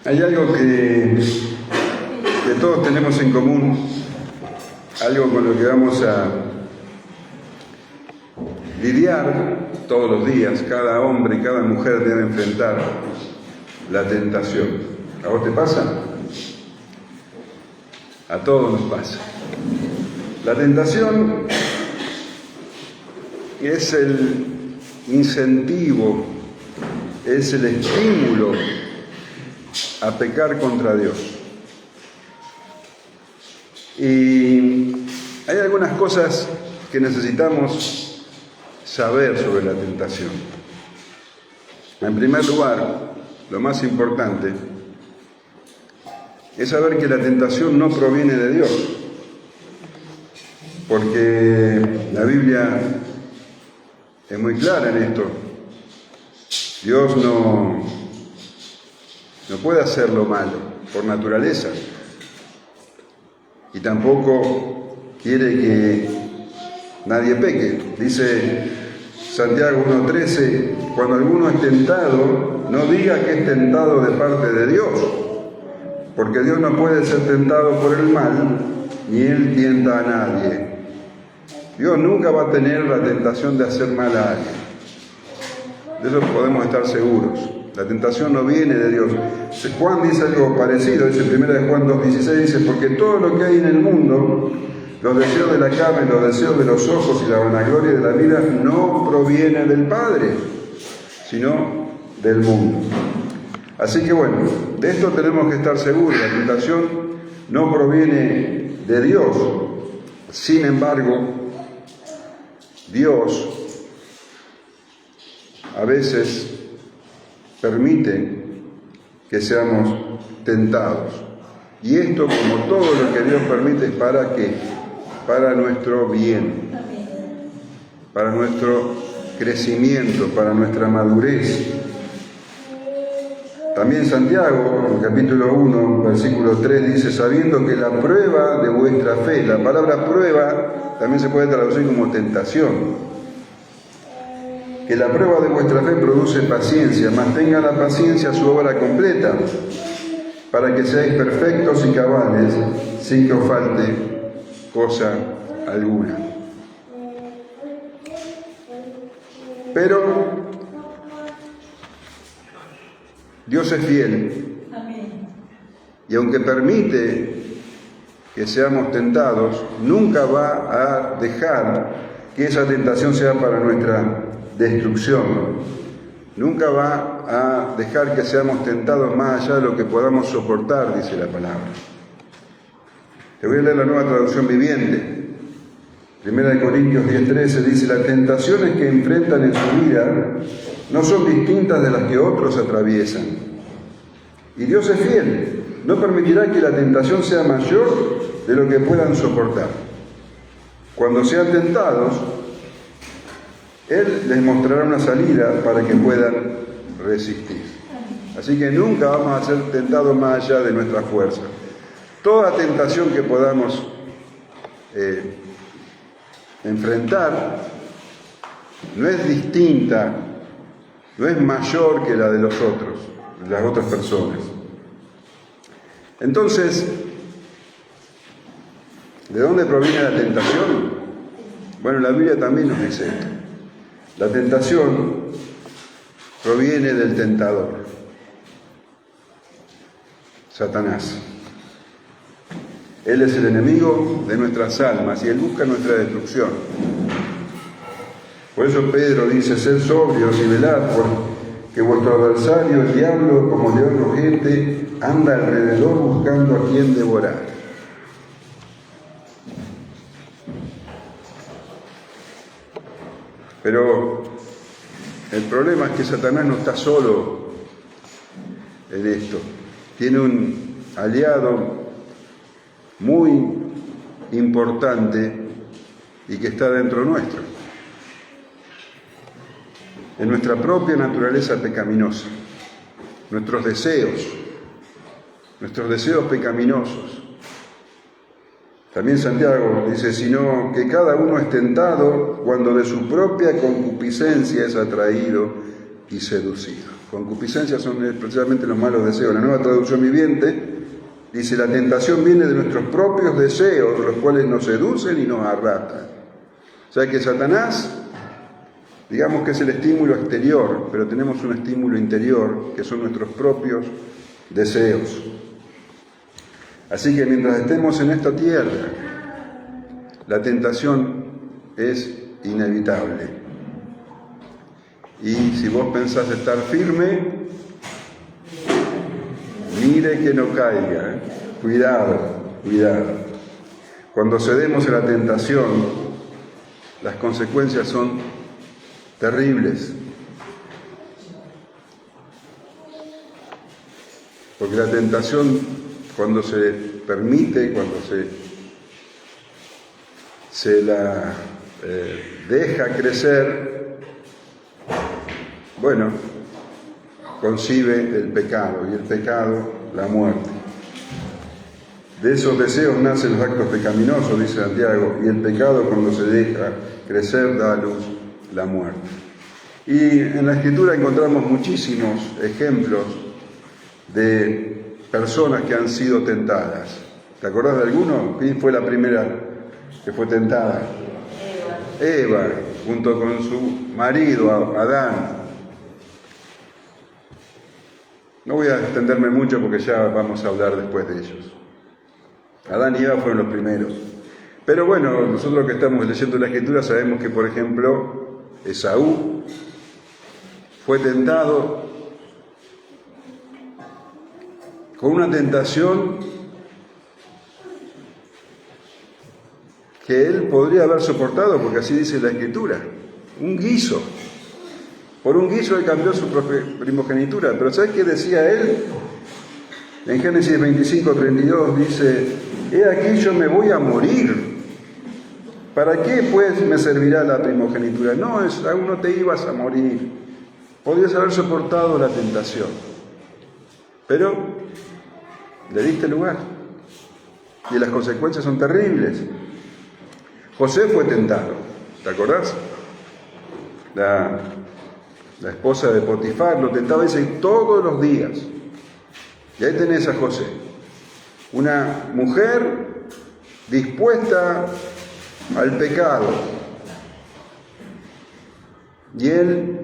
Hay algo que todos tenemos en común, algo con lo que vamos a lidiar todos los días. Cada hombre y cada mujer debe enfrentar la tentación. ¿A vos te pasa? A todos nos pasa. La tentación es el incentivo, es el estímulo a pecar contra Dios. Y hay algunas cosas que necesitamos saber sobre la tentación. En primer lugar, lo más importante es saber que la tentación no proviene de Dios, porque la Biblia es muy clara en esto. Dios no puede hacer lo malo por naturaleza, y tampoco quiere que nadie peque. Dice Santiago 1:13, cuando alguno es tentado, no diga que es tentado de parte de Dios, porque Dios no puede ser tentado por el mal, ni Él tienta a nadie. Dios nunca va a tener la tentación de hacer mal a alguien. De eso podemos estar seguros. La tentación no viene de Dios. Juan dice algo parecido, dice en 1 Juan 2:16, dice, porque todo lo que hay en el mundo, los deseos de la carne, los deseos de los ojos y la vanagloria de la vida, no proviene del Padre, sino del mundo. Así que bueno, de esto tenemos que estar seguros. La tentación no proviene de Dios. Sin embargo, Dios a veces permite que seamos tentados. Y esto, como todo lo que Dios permite, es ¿para qué? Para nuestro bien, para nuestro crecimiento, para nuestra madurez. También Santiago, en el capítulo 1, versículo 3, dice, sabiendo que la prueba de vuestra fe, la palabra prueba también se puede traducir como tentación, que la prueba de vuestra fe produce paciencia, mas tenga la paciencia su obra completa, para que seáis perfectos y cabales, sin que os falte cosa alguna. Pero Dios es fiel, y aunque permite que seamos tentados, nunca va a dejar que esa tentación sea para nuestra destrucción. Nunca va a dejar que seamos tentados más allá de lo que podamos soportar, dice la palabra. Te voy a leer la Nueva Traducción Viviente. 1 Corintios 10:13 dice, las tentaciones que enfrentan en su vida no son distintas de las que otros atraviesan. Y Dios es fiel, no permitirá que la tentación sea mayor de lo que puedan soportar. Cuando sean tentados, Él les mostrará una salida para que puedan resistir. Así que nunca vamos a ser tentados más allá de nuestra fuerza. Toda tentación que podamos enfrentar no es distinta, no es mayor que la de los otros, las otras personas. Entonces, ¿de dónde proviene la tentación? Bueno, la Biblia también nos dice esto. La tentación proviene del tentador, Satanás. Él es el enemigo de nuestras almas y él busca nuestra destrucción. Por eso Pedro dice, sed sobrios y velad, porque vuestro adversario, el diablo, como león rugiente, anda alrededor buscando a quien devorar. Pero el problema es que Satanás no está solo en esto. Tiene un aliado muy importante y que está dentro nuestro, en nuestra propia naturaleza pecaminosa, nuestros deseos pecaminosos. También Santiago dice, sino que cada uno es tentado cuando de su propia concupiscencia es atraído y seducido. concupiscencias son precisamente los malos deseos. La Nueva Traducción Viviente dice: la tentación viene de nuestros propios deseos, los cuales nos seducen y nos arrastran. O sea que Satanás, digamos que es el estímulo exterior, pero tenemos un estímulo interior, que son nuestros propios deseos. Así que mientras estemos en esta tierra, la tentación es inevitable. Y si vos pensás estar firme, mire que no caiga, ¿eh? Cuidado, cuidado. Cuando cedemos a la tentación, las consecuencias son terribles. Porque la tentación, cuando se permite, cuando se la deja crecer, bueno, concibe el pecado, y el pecado la muerte. De esos deseos nacen los actos pecaminosos, dice Santiago, y el pecado, cuando se deja crecer, da a luz la muerte. Y en la Escritura encontramos muchísimos ejemplos de personas que han sido tentadas. ¿Te acordás de alguno? ¿Quién fue la primera que fue tentada? Eva, junto con su marido Adán. No voy a extenderme mucho porque ya vamos a hablar después de ellos. Adán y Eva fueron los primeros. Pero bueno, nosotros que estamos leyendo la Escritura sabemos que, por ejemplo, Esaú fue tentado con una tentación que él podría haber soportado, porque así dice la Escritura, un guiso. Por un guiso él cambió su primogenitura. Pero ¿sabes qué decía él? En Génesis 25:32 dice: he aquí yo me voy a morir. ¿Para qué pues me servirá la primogenitura? No, aún no te ibas a morir. Podías haber soportado la tentación. Pero le diste lugar. Y las consecuencias son terribles. José fue tentado. ¿Te acordás? La esposa de Potifar lo tentaba, dice, todos los días. Y ahí tenés a José, una mujer dispuesta al pecado. Y él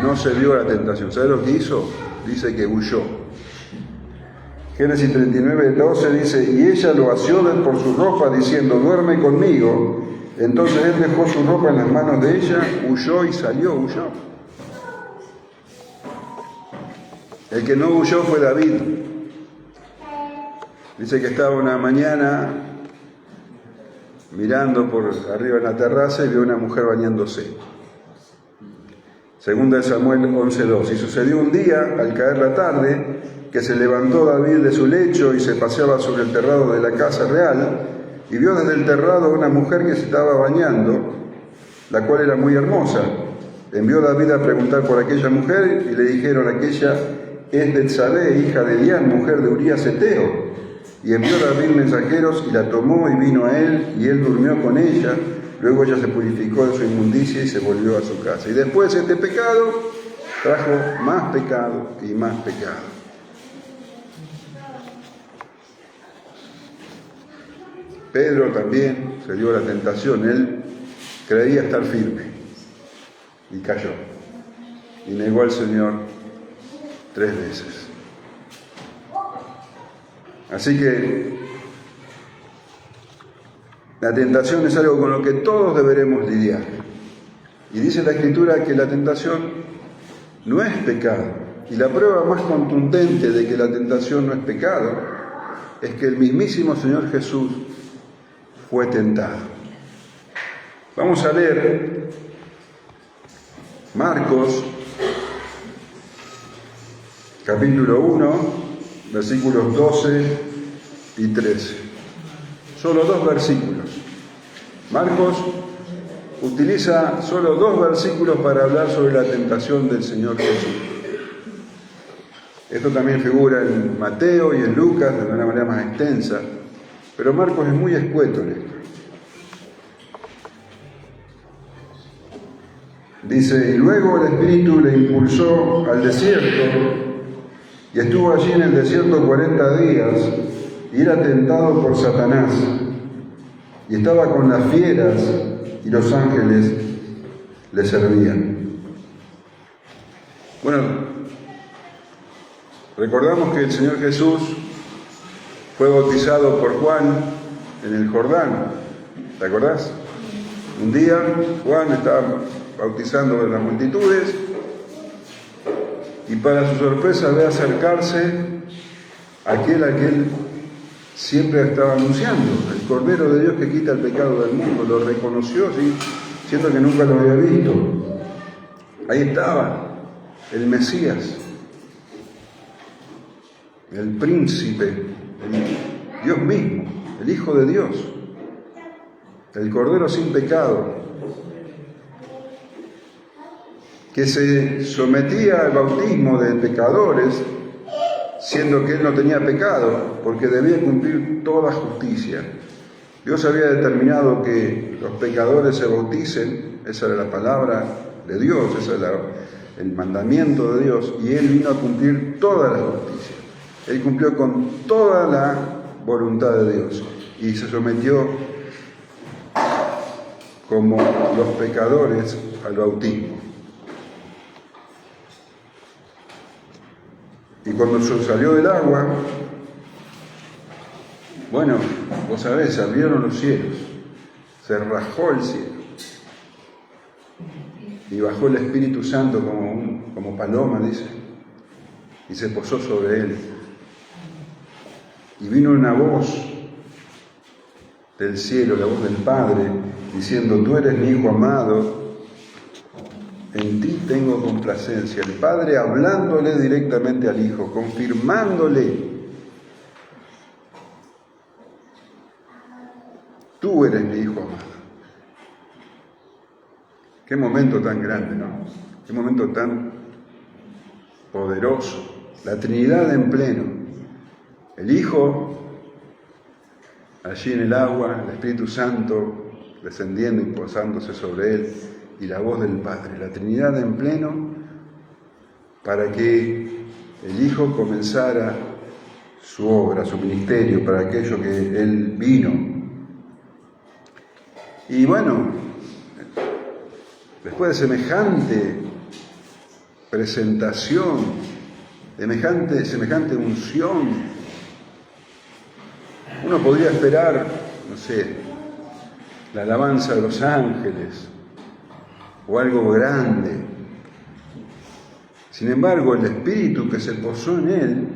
no se dio a la tentación. ¿Sabes lo que hizo? Dice que huyó. Génesis 39:12 dice: y ella lo asió por su ropa, diciendo: duerme conmigo. Entonces él dejó su ropa en las manos de ella, huyó y huyó. El que no huyó fue David. Dice que estaba una mañana mirando por arriba en la terraza y vio a una mujer bañándose. Segunda de Samuel 11:2. Y sucedió un día, al caer la tarde, que se levantó David de su lecho y se paseaba sobre el terrado de la casa real, y vio desde el terrado a una mujer que se estaba bañando, la cual era muy hermosa. Envió David a preguntar por aquella mujer, y le dijeron: aquella es Betsabé, hija de Elián, mujer de Urías Heteo. Y envió David mensajeros, y la tomó y vino a él, y él durmió con ella. Luego ella se purificó de su inmundicia y se volvió a su casa. Y después este pecado trajo más pecado y más pecado. Pedro también se dio a la tentación. Él creía estar firme y cayó. Y negó al Señor 3 veces. Así que la tentación es algo con lo que todos deberemos lidiar. Y dice la Escritura que la tentación no es pecado. Y la prueba más contundente de que la tentación no es pecado es que el mismísimo Señor Jesús fue tentado. Vamos a leer Marcos, capítulo 1, versículos 12 y 13. Solo 2 versículos. Marcos utiliza solo 2 versículos para hablar sobre la tentación del Señor Jesús. Esto también figura en Mateo y en Lucas de una manera más extensa, pero Marcos es muy escueto en esto. Dice, y luego el Espíritu le impulsó al desierto, y estuvo allí en el desierto 40 días, y era tentado por Satanás, y estaba con las fieras, y los ángeles le servían. Bueno, recordamos que el Señor Jesús fue bautizado por Juan en el Jordán, ¿te acordás? Un día Juan estaba bautizando a las multitudes y para su sorpresa ve acercarse aquel a quien siempre estaba anunciando, el Cordero de Dios que quita el pecado del mundo. Lo reconoció, ¿sí? Siendo que nunca lo había visto. Ahí estaba el Mesías, el príncipe, el Dios mismo, el Hijo de Dios, el Cordero sin pecado, que se sometía al bautismo de pecadores, siendo que él no tenía pecado, porque debía cumplir toda justicia. Dios había determinado que los pecadores se bauticen, esa era la palabra de Dios, ese era el mandamiento de Dios, y él vino a cumplir toda la justicia. Él cumplió con toda la voluntad de Dios y se sometió como los pecadores al bautismo. Y cuando salió del agua, bueno, vos sabés, se abrieron los cielos, se rajó el cielo y bajó el Espíritu Santo como paloma, dice, y se posó sobre él. Y vino una voz del cielo, la voz del Padre, diciendo, tú eres mi Hijo amado, en ti tengo complacencia. El Padre hablándole directamente al Hijo, confirmándole, tú eres mi Hijo amado. Qué momento tan grande, ¿no? Qué momento tan poderoso. La Trinidad en pleno. El Hijo, allí en el agua, el Espíritu Santo descendiendo y posándose sobre él, y la voz del Padre, la Trinidad en pleno, para que el Hijo comenzara su obra, su ministerio, para aquello que él vino. Y bueno, después de semejante presentación, semejante unción, uno podría esperar, no sé, la alabanza de los ángeles o algo grande. Sin embargo, el Espíritu que se posó en él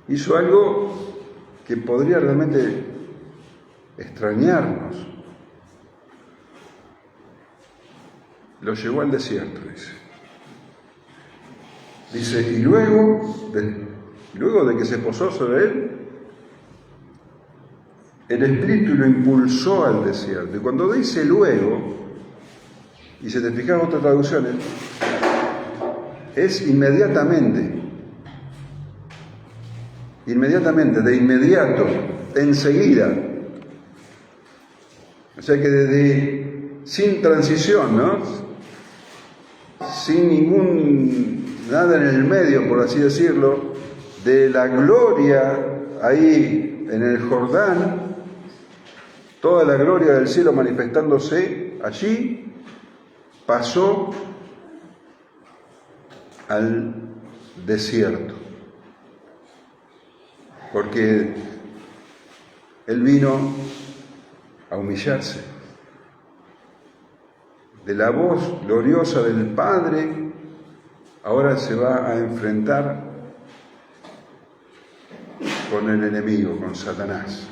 hizo algo que podría realmente extrañarnos. Lo llevó al desierto, dice. Dice, y luego de que se posó sobre él, el Espíritu lo impulsó al desierto. Y cuando dice luego, y se te fijan otras traducciones, es inmediatamente, de inmediato, enseguida. O sea que sin transición, ¿no? Sin nada en el medio, por así decirlo, de la gloria ahí en el Jordán, toda la gloria del cielo manifestándose allí, pasó al desierto, porque él vino a humillarse. De la voz gloriosa del Padre, ahora se va a enfrentar con el enemigo, con Satanás.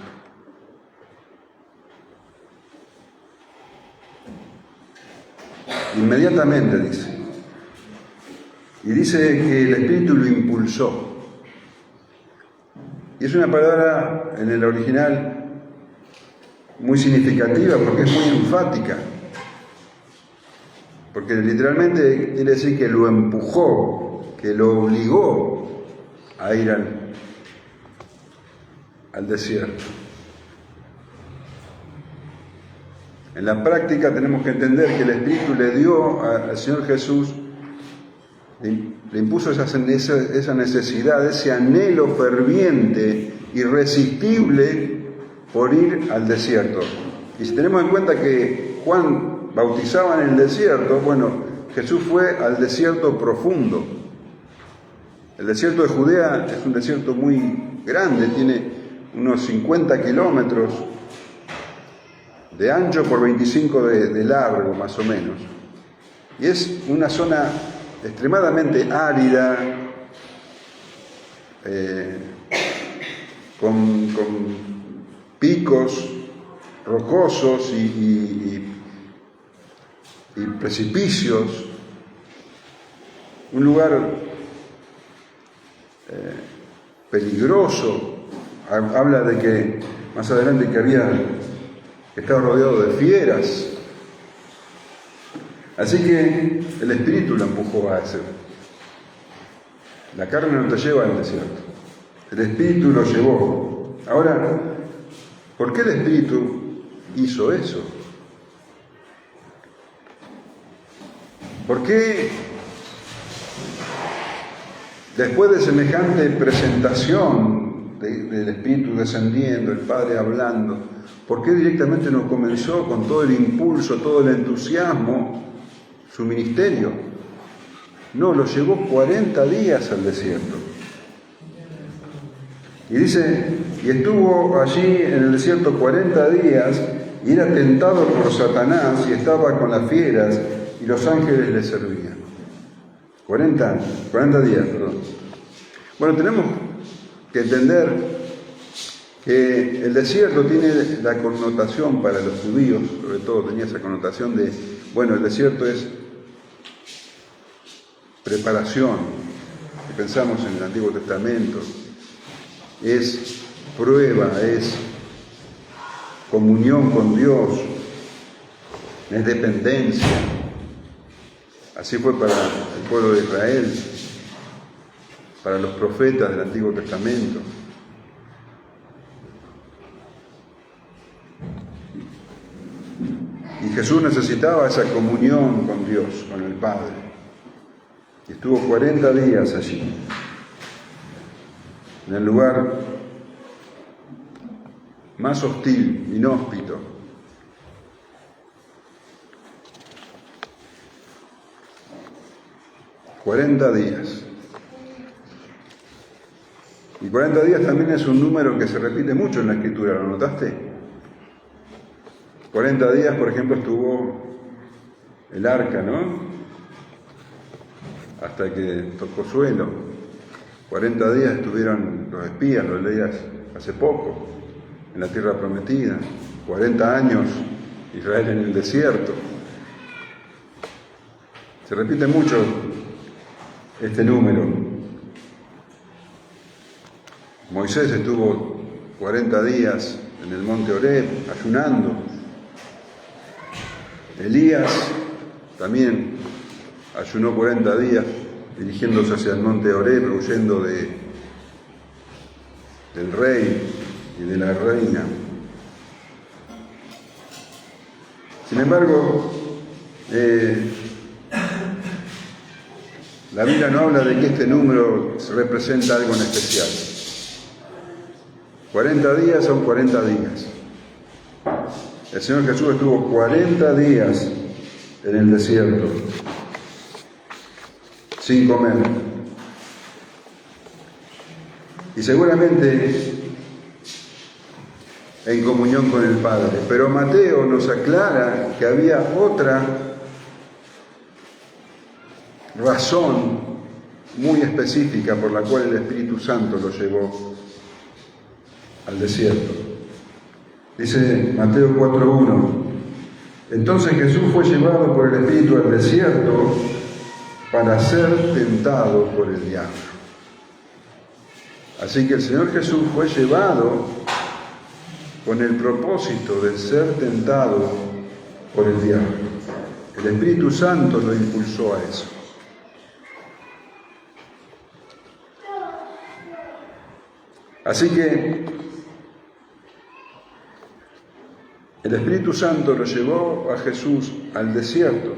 Inmediatamente, dice. Y dice que el Espíritu lo impulsó. Y es una palabra en el original muy significativa porque es muy enfática. Porque literalmente quiere decir que lo empujó, que lo obligó a ir al desierto. En la práctica tenemos que entender que el Espíritu le dio al Señor Jesús, le impuso esa necesidad, ese anhelo ferviente, irresistible por ir al desierto. Y si tenemos en cuenta que Juan bautizaba en el desierto, bueno, Jesús fue al desierto profundo. El desierto de Judea es un desierto muy grande, tiene unos 50 kilómetros de ancho por 25 de largo, más o menos. Y es una zona extremadamente árida, con picos rocosos y precipicios, un lugar peligroso. Habla de que más adelante que estaba rodeado de fieras. Así que el Espíritu lo empujó a eso. La carne no te lleva al desierto, el Espíritu lo llevó. Ahora, ¿por qué el Espíritu hizo eso? ¿Por qué después de semejante presentación del Espíritu descendiendo, el Padre hablando, por qué directamente no comenzó con todo el impulso, todo el entusiasmo su ministerio? No, lo llevó 40 días al desierto. Y dice, y estuvo allí en el desierto 40 días, y era tentado por Satanás, y estaba con las fieras, y los ángeles le servían. 40 días, perdón. Bueno, tenemos que entender que el desierto tiene la connotación para los judíos, sobre todo tenía esa connotación de, bueno, el desierto es preparación, si pensamos en el Antiguo Testamento, es prueba, es comunión con Dios, es dependencia. Así fue para el pueblo de Israel, para los profetas del Antiguo Testamento. Y Jesús necesitaba esa comunión con Dios, con el Padre. Y estuvo 40 días allí, en el lugar más hostil, inhóspito. ...40 días. Y 40 días también es un número que se repite mucho en la Escritura, ¿lo notaste? 40 días, por ejemplo, estuvo el arca, ¿no? Hasta que tocó suelo. 40 días estuvieron los espías, lo leías hace poco, en la tierra prometida. 40 años Israel en el desierto. Se repite mucho este número. Moisés estuvo 40 días en el monte Horeb ayunando. Elías también ayunó 40 días dirigiéndose hacia el monte Horeb, huyendo del rey y de la reina. Sin embargo, la Biblia no habla de que este número representa algo en especial. 40 días son 40 días. El Señor Jesús estuvo 40 días en el desierto, sin comer. Y seguramente en comunión con el Padre. Pero Mateo nos aclara que había otra razón muy específica por la cual el Espíritu Santo lo llevó al desierto. Dice Mateo 4:1: entonces Jesús fue llevado por el Espíritu al desierto para ser tentado por el diablo. Así que el Señor Jesús fue llevado con el propósito de ser tentado por el diablo. El Espíritu Santo lo impulsó a eso. Así que el Espíritu Santo lo llevó a Jesús al desierto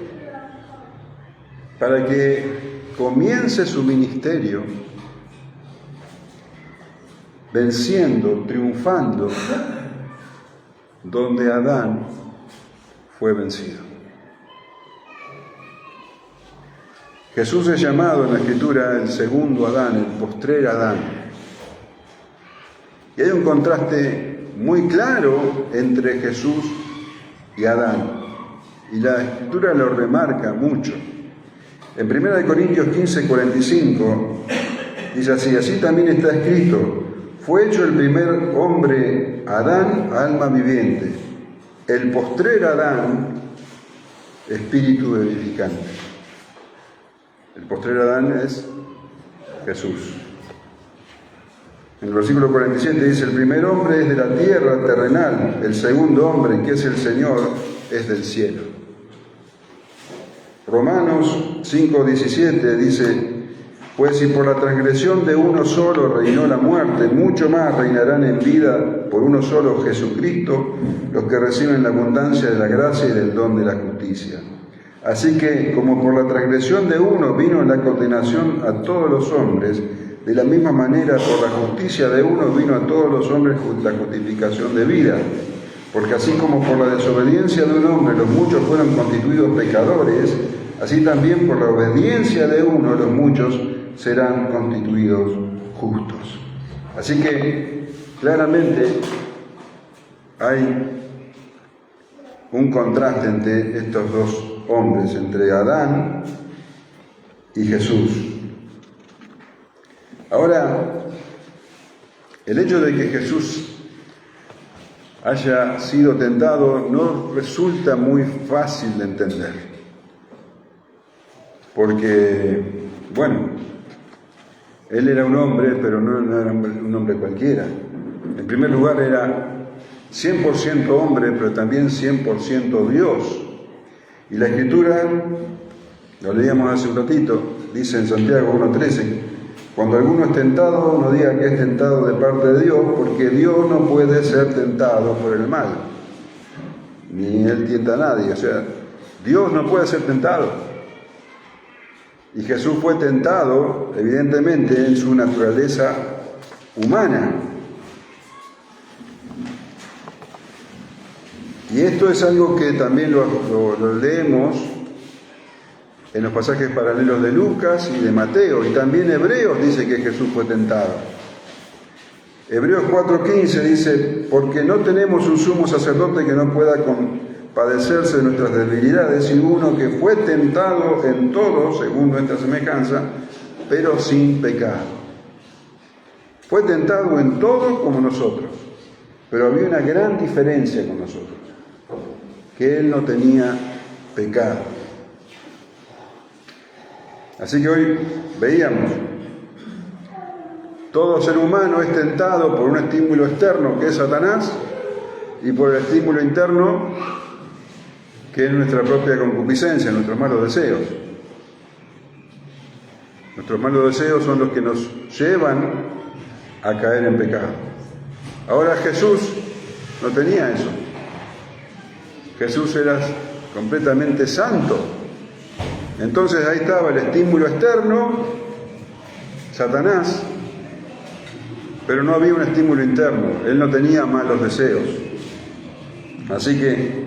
para que comience su ministerio venciendo, triunfando, donde Adán fue vencido. Jesús es llamado en la Escritura el segundo Adán, el postrer Adán. Y hay un contraste muy claro entre Jesús y Adán. Y la Escritura lo remarca mucho. En 1 Corintios 15:45 dice así: así también está escrito, fue hecho el primer hombre Adán, alma viviente, el postrer Adán, espíritu vivificante. El postrer Adán es Jesús. En el versículo 47 dice: el primer hombre es de la tierra terrenal, el segundo hombre, que es el Señor, es del cielo. Romanos 5:17 dice: pues si por la transgresión de uno solo reinó la muerte, mucho más reinarán en vida por uno solo, Jesucristo, los que reciben la abundancia de la gracia y del don de la justicia. Así que, como por la transgresión de uno vino la condenación a todos los hombres, de la misma manera por la justicia de uno vino a todos los hombres la justificación de vida. Porque así como por la desobediencia de un hombre los muchos fueron constituidos pecadores, así también por la obediencia de uno los muchos serán constituidos justos. Así que claramente hay un contraste entre estos dos hombres, entre Adán y Jesús. Ahora, el hecho de que Jesús haya sido tentado no resulta muy fácil de entender, porque, bueno, él era un hombre, pero no era un hombre cualquiera. En primer lugar, era 100% hombre, pero también 100% Dios. Y la Escritura, lo leíamos hace un ratito, dice en Santiago 1:13, cuando alguno es tentado, no diga que es tentado de parte de Dios, porque Dios no puede ser tentado por el mal, ni Él tienta a nadie. O sea, Dios no puede ser tentado. Y Jesús fue tentado, evidentemente, en su naturaleza humana. Y esto es algo que también lo leemos en los pasajes paralelos de Lucas y de Mateo, y también Hebreos dice que Jesús fue tentado. Hebreos 4:15 dice: porque no tenemos un sumo sacerdote que no pueda compadecerse de nuestras debilidades, sino uno que fue tentado en todo según nuestra semejanza, pero sin pecado. Fue tentado en todo como nosotros, pero había una gran diferencia con nosotros, que Él no tenía pecado. Así que hoy veíamos, todo ser humano es tentado por un estímulo externo, que es Satanás, y por el estímulo interno, que es nuestra propia concupiscencia, nuestros malos deseos. Nuestros malos deseos son los que nos llevan a caer en pecado. Ahora Jesús no tenía eso. Jesús era completamente santo. Entonces ahí estaba el estímulo externo, Satanás, pero no había un estímulo interno. Él no tenía malos deseos. Así que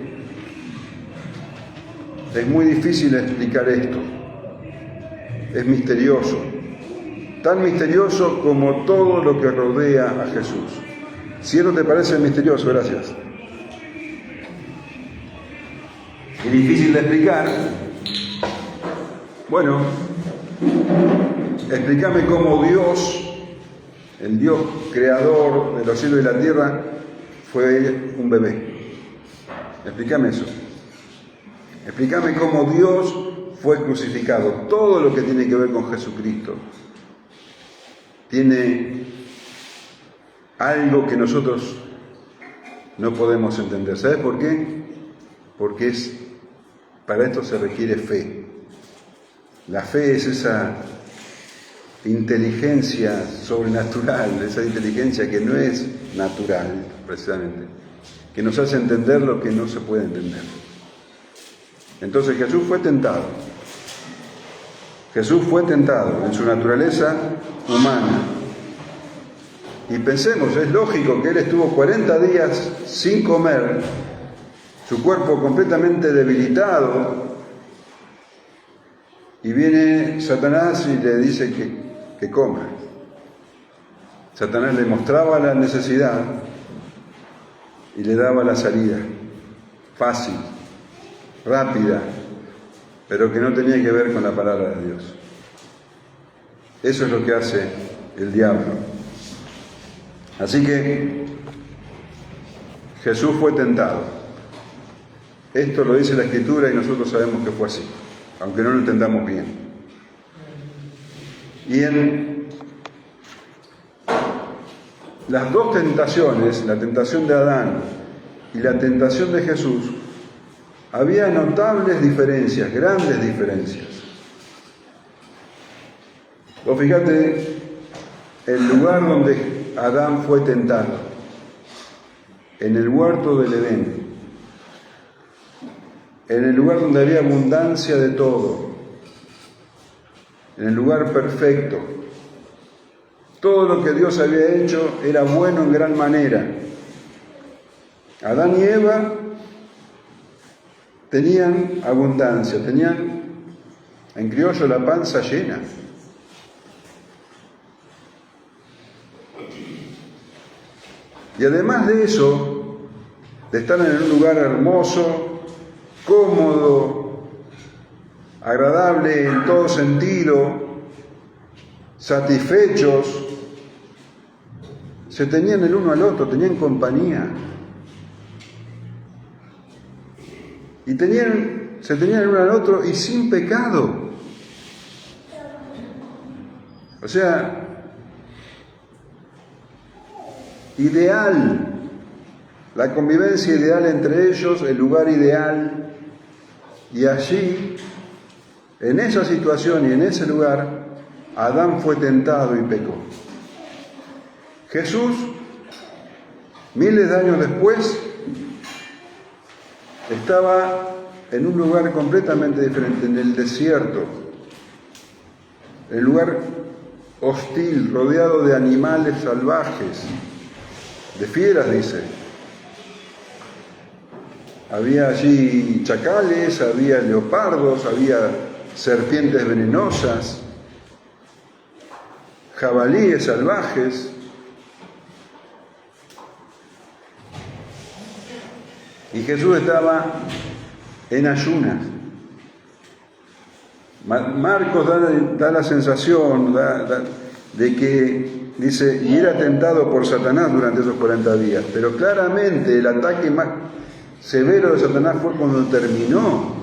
es muy difícil explicar esto. Es misterioso. Tan misterioso como todo lo que rodea a Jesús. Si esto te parece misterioso, gracias, y difícil de explicar, bueno, explícame cómo Dios, el Dios creador de los cielos y la tierra, fue un bebé. Explícame eso. Explícame cómo Dios fue crucificado. Todo lo que tiene que ver con Jesucristo tiene algo que nosotros no podemos entender. ¿Sabes por qué? Porque para esto se requiere fe. La fe es esa inteligencia sobrenatural, esa inteligencia que no es natural, precisamente, que nos hace entender lo que no se puede entender. Entonces Jesús fue tentado. Jesús fue tentado en su naturaleza humana. Y pensemos, es lógico que Él estuvo 40 días sin comer, su cuerpo completamente debilitado, y viene Satanás y le dice que coma. Satanás le mostraba la necesidad y le daba la salida, fácil, rápida, pero que no tenía que ver con la palabra de Dios. Eso es lo que hace el diablo. Así que Jesús fue tentado. Esto lo dice la Escritura y nosotros sabemos que fue así, aunque no lo entendamos bien. Y en las dos tentaciones, la tentación de Adán y la tentación de Jesús, había notables diferencias, grandes diferencias. Vos fíjate el lugar donde Adán fue tentado, en el huerto del Edén, en el lugar donde había abundancia de todo, en el lugar perfecto. Todo lo que Dios había hecho era bueno en gran manera. Adán y Eva tenían abundancia, tenían, en criollo, la panza llena. Y además de eso, de estar en un lugar hermoso, cómodo, agradable en todo sentido, satisfechos, se tenían el uno al otro, tenían compañía. Y se tenían el uno al otro y sin pecado. O sea, ideal, la convivencia ideal entre ellos, el lugar ideal, y allí, en esa situación y en ese lugar, Adán fue tentado y pecó. Jesús, miles de años después, estaba en un lugar completamente diferente, en el desierto, en un lugar hostil, rodeado de animales salvajes, de fieras, dice. Había allí chacales, había leopardos, había serpientes venenosas, jabalíes salvajes. Y Jesús estaba en ayunas. Marcos da la sensación de que, dice, y era tentado por Satanás durante esos 40 días. Pero claramente el ataque más severo de Satanás fue cuando terminaron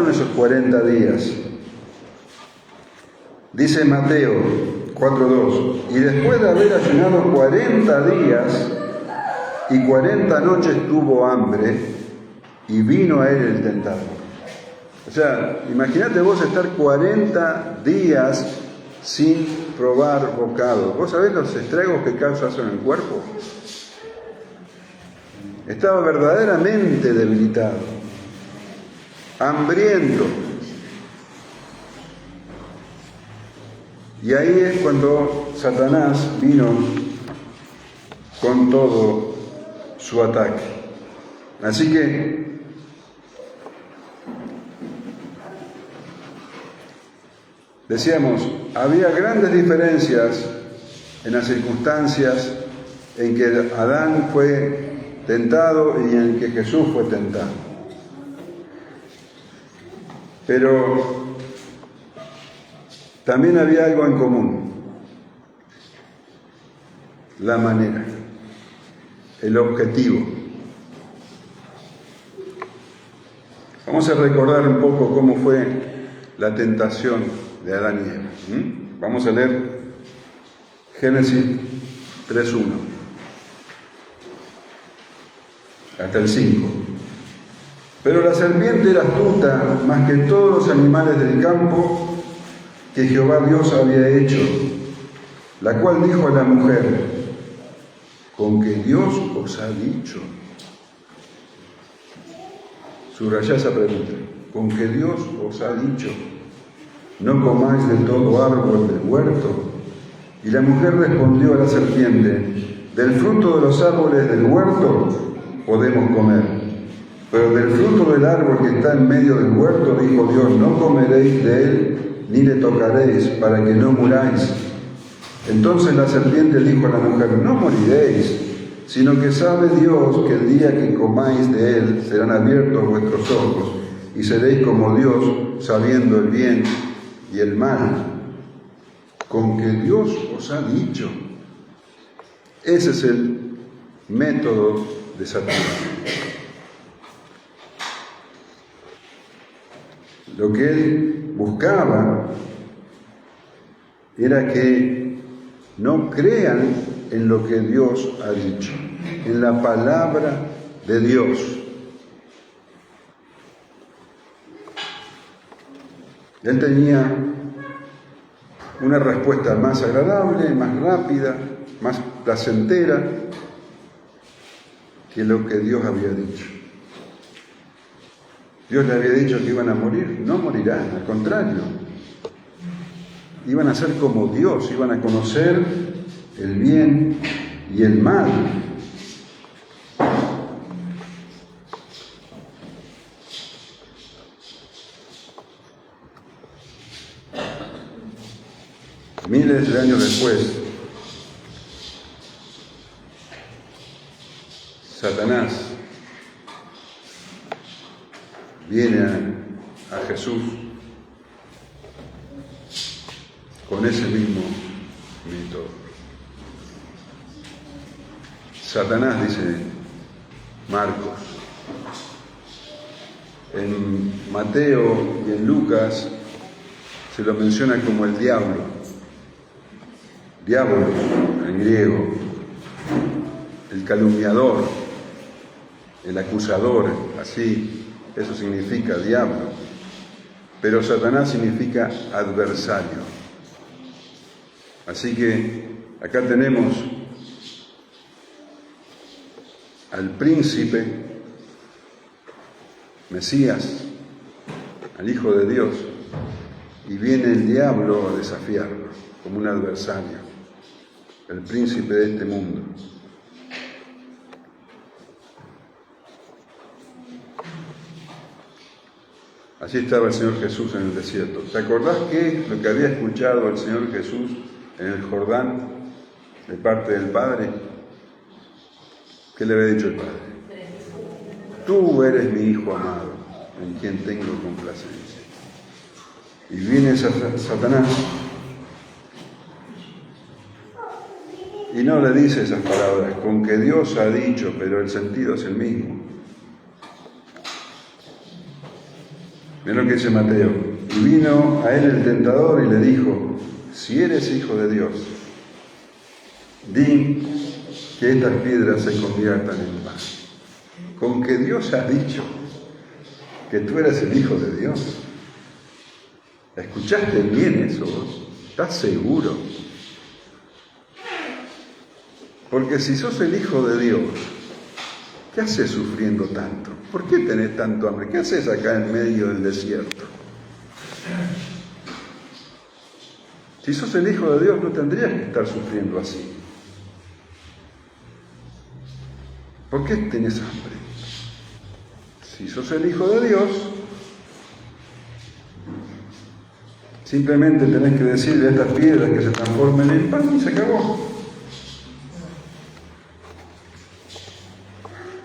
esos 40 días. Dice Mateo 4:2, y después de haber ayunado 40 días y 40 noches tuvo hambre, y vino a él el tentador. O sea, imagínate vos estar 40 días sin probar bocado. ¿Vos sabés los estragos que causa eso en el cuerpo? Estaba verdaderamente debilitado, hambriento. Y ahí es cuando Satanás vino con todo su ataque. Así que decíamos, había grandes diferencias en las circunstancias en que Adán fue tentado y en que Jesús fue tentado. Pero también había algo en común: la manera, el objetivo. Vamos a recordar un poco cómo fue la tentación de Adán y Eva. Vamos a leer Génesis 3:1 hasta el 5. Pero la serpiente era astuta más que todos los animales del campo que Jehová Dios había hecho, la cual dijo a la mujer: con que Dios os ha dicho. Subrayá esa pregunta. Con que Dios os ha dicho, no comáis de todo árbol del huerto. Y la mujer respondió a la serpiente, del fruto de los árboles del huerto podemos comer, pero del fruto del árbol que está en medio del huerto, dijo Dios, no comeréis de él, ni le tocaréis, para que no muráis. Entonces la serpiente dijo a la mujer, no moriréis, sino que sabe Dios que el día que comáis de él serán abiertos vuestros ojos, y seréis como Dios, sabiendo el bien y el mal. Con que Dios os ha dicho. Ese es el método de Satanás. Lo que él buscaba era que no crean en lo que Dios ha dicho, en la palabra de Dios. Él tenía una respuesta más agradable, más rápida, más placentera que lo que Dios había dicho. Dios le había dicho que iban a morir, no morirán, al contrario. Iban a ser como Dios, iban a conocer el bien y el mal. Miles de años después, Satanás viene a Jesús con ese mismo método. Satanás, dice Marcos, en Mateo y en Lucas se lo menciona como el diablo. Diablo en griego, el calumniador, el acusador, así, eso significa diablo. Pero Satanás significa adversario. Así que acá tenemos al príncipe, Mesías, al Hijo de Dios, y viene el diablo a desafiarlo como un adversario, el príncipe de este mundo. Allí estaba el Señor Jesús en el desierto. ¿Te acordás qué es lo que había escuchado el Señor Jesús en el Jordán de parte del Padre? ¿Qué le había dicho el Padre? Tú eres mi Hijo amado, en quien tengo complacencia. Y viene Satanás y no le dice esas palabras, con que Dios ha dicho, pero el sentido es el mismo. Miren lo que dice Mateo. Y vino a él el tentador y le dijo, si eres Hijo de Dios, di que estas piedras se conviertan en pan. Con que Dios ha dicho que tú eres el Hijo de Dios. ¿Escuchaste bien eso vos? ¿Estás seguro? Porque si sos el Hijo de Dios, ¿qué haces sufriendo tanto? ¿Por qué tenés tanto hambre? ¿Qué haces acá en medio del desierto? Si sos el Hijo de Dios, no tendrías que estar sufriendo así. ¿Por qué tenés hambre? Si sos el Hijo de Dios, simplemente tenés que decirle a estas piedras que se transformen en pan y se acabó.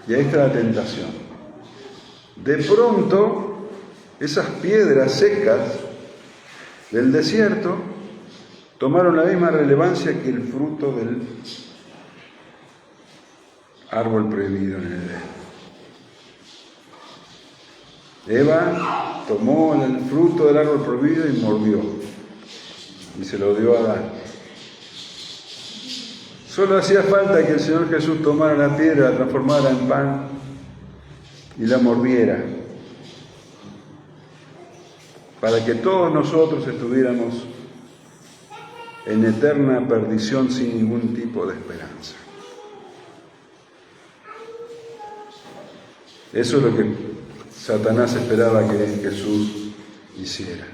Y ahí está la tentación. De pronto, esas piedras secas del desierto tomaron la misma relevancia que el fruto del árbol prohibido en el Edén. Eva tomó el fruto del árbol prohibido y mordió, y se lo dio a Adán. Solo hacía falta que el Señor Jesús tomara la piedra, la transformara en pan y la mordiera, para que todos nosotros estuviéramos en eterna perdición sin ningún tipo de esperanza. Eso es lo que Satanás esperaba que Jesús hiciera.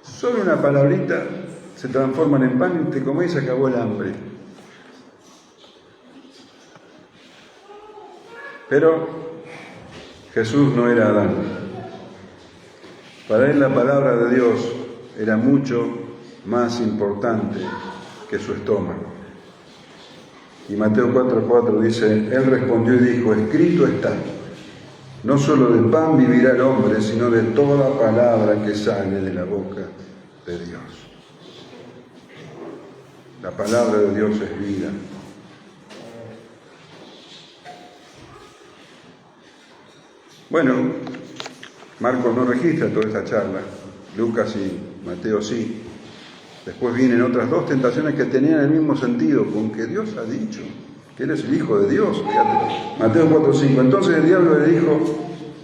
Solo una palabrita se transforman en pan y te comés y se acabó el hambre. Pero Jesús no era Adán. Para él la palabra de Dios era mucho más importante que su estómago. Y Mateo 4:4 dice, él respondió y dijo, escrito está, no solo de pan vivirá el hombre, sino de toda palabra que sale de la boca de Dios. La palabra de Dios es vida. Bueno, Marcos no registra toda esa charla, Lucas y Mateo sí. Después vienen otras dos tentaciones que tenían el mismo sentido, con que Dios ha dicho que Él es el Hijo de Dios. Fíjate. Mateo 4:5. Entonces el diablo le dijo,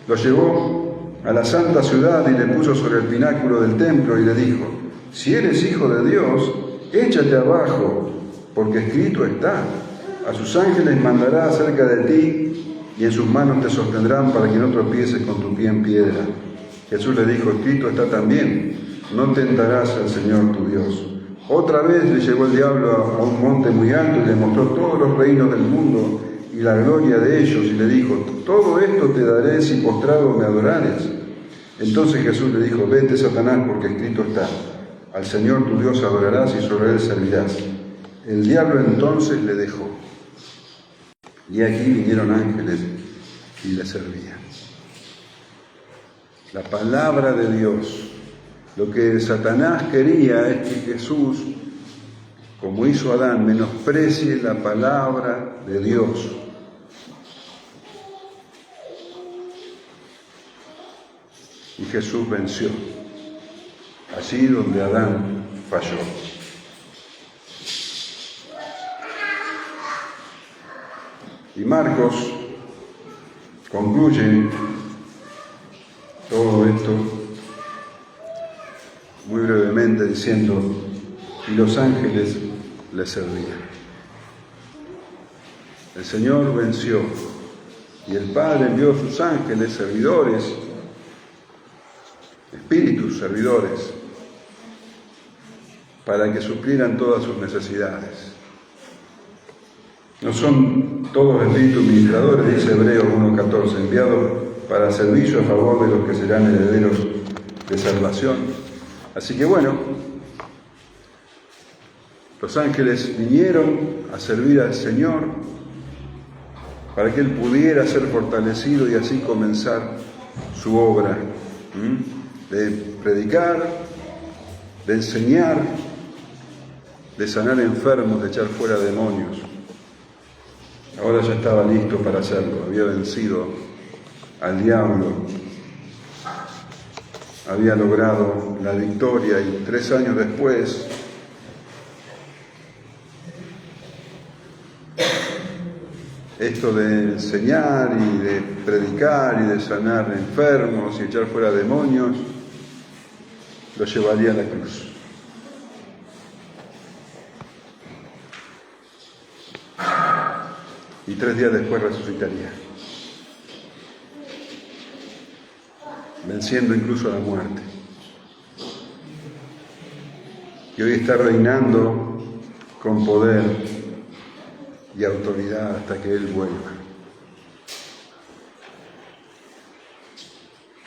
lo llevó a la santa ciudad y le puso sobre el pináculo del templo y le dijo, si eres Hijo de Dios, échate abajo, porque escrito está, a sus ángeles mandará acerca de ti y en sus manos te sostendrán para que no tropieces con tu pie en piedra. Jesús le dijo, escrito está también, no tentarás al Señor tu Dios. Otra vez le llevó el diablo a un monte muy alto y le mostró todos los reinos del mundo y la gloria de ellos y le dijo, todo esto te daré si postrado me adorares. Entonces Jesús le dijo, vete Satanás, porque escrito está, al Señor tu Dios adorarás y sobre él servirás. El diablo entonces le dejó. Y aquí vinieron ángeles y le servían. La palabra de Dios. Lo que Satanás quería es que Jesús, como hizo Adán, menosprecie la palabra de Dios. Y Jesús venció, allí donde Adán falló. Y Marcos concluye todo esto muy brevemente diciendo, y los ángeles le servían. El Señor venció y el Padre envió a sus ángeles servidores, espíritus servidores, para que suplieran todas sus necesidades. No son todos espíritus ministradores, dice Hebreos 1:14, enviados para servicio a favor de los que serán herederos de salvación. Así que bueno, los ángeles vinieron a servir al Señor para que Él pudiera ser fortalecido y así comenzar su obra de predicar, de enseñar, de sanar enfermos, de echar fuera demonios. Ahora ya estaba listo para hacerlo, había vencido al diablo, había logrado la victoria y 3 años después esto de enseñar y de predicar y de sanar enfermos y echar fuera demonios lo llevaría a la cruz. Y 3 días después resucitaría, venciendo incluso a la muerte. Y hoy está reinando con poder y autoridad hasta que Él vuelva.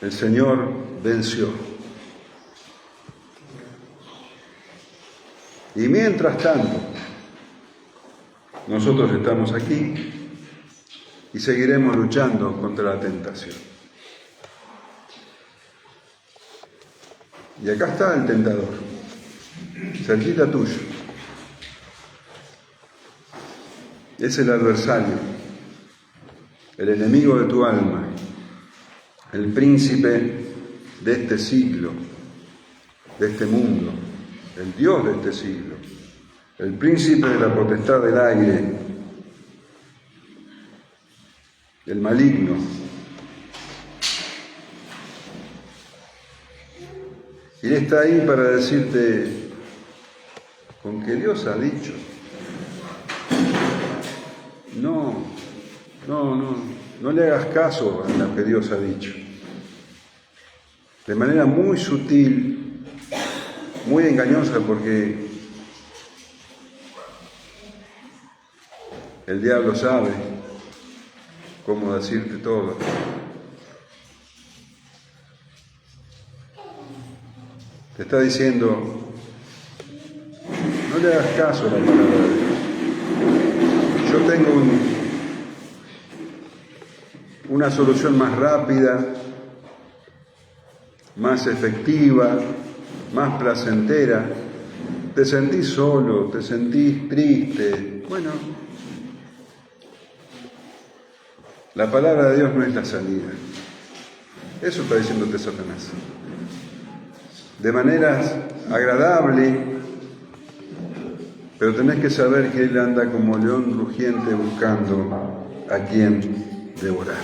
El Señor venció. Y mientras tanto, nosotros estamos aquí y seguiremos luchando contra la tentación. Y acá está el tentador, cerquita tuyo. Es el adversario, el enemigo de tu alma, el príncipe de este siglo, de este mundo, el Dios de este siglo, el príncipe de la potestad del aire, el maligno. Y Él está ahí para decirte, con que Dios ha dicho, no, no le hagas caso a lo que Dios ha dicho. De manera muy sutil, muy engañosa, porque el diablo sabe cómo decirte todo. Te está diciendo, no le hagas caso a la palabra de Dios. Yo tengo una solución más rápida, más efectiva, más placentera. Te sentís solo, te sentís triste. Bueno, la palabra de Dios no es la salida. Eso está diciéndote Satanás. De maneras agradables, pero tenés que saber que él anda como león rugiente buscando a quien devorar.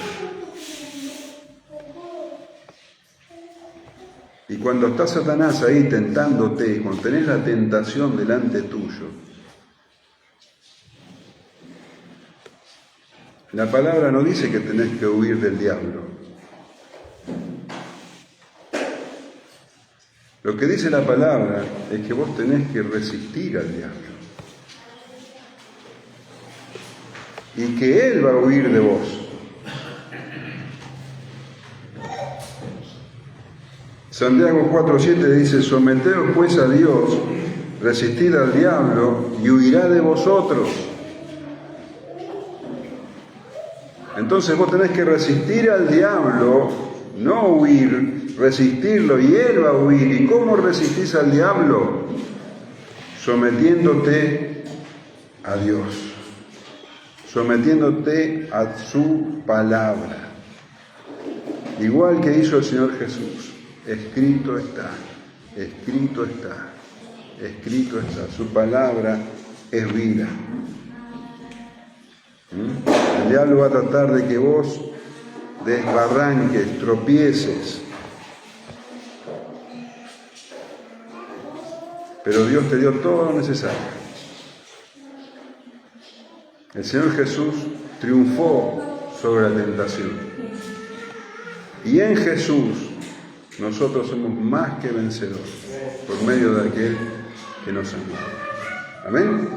Y cuando está Satanás ahí tentándote, cuando tenés la tentación delante tuyo, la palabra no dice que tenés que huir del diablo. Lo que dice la palabra es que vos tenés que resistir al diablo. Y que él va a huir de vos. Santiago 4:7 dice, someteos pues a Dios, resistid al diablo y huirá de vosotros. Entonces vos tenés que resistir al diablo, no huir, resistirlo, y él va a huir. ¿Y cómo resistís al diablo? Sometiéndote a Dios, sometiéndote a su palabra, igual que hizo el Señor Jesús. Escrito está, escrito está, escrito está. Su palabra es vida. El diablo va a tratar de que vos desbarranques, tropieces. Pero Dios te dio todo lo necesario. El Señor Jesús triunfó sobre la tentación. Y en Jesús nosotros somos más que vencedores por medio de aquel que nos amó. Amén.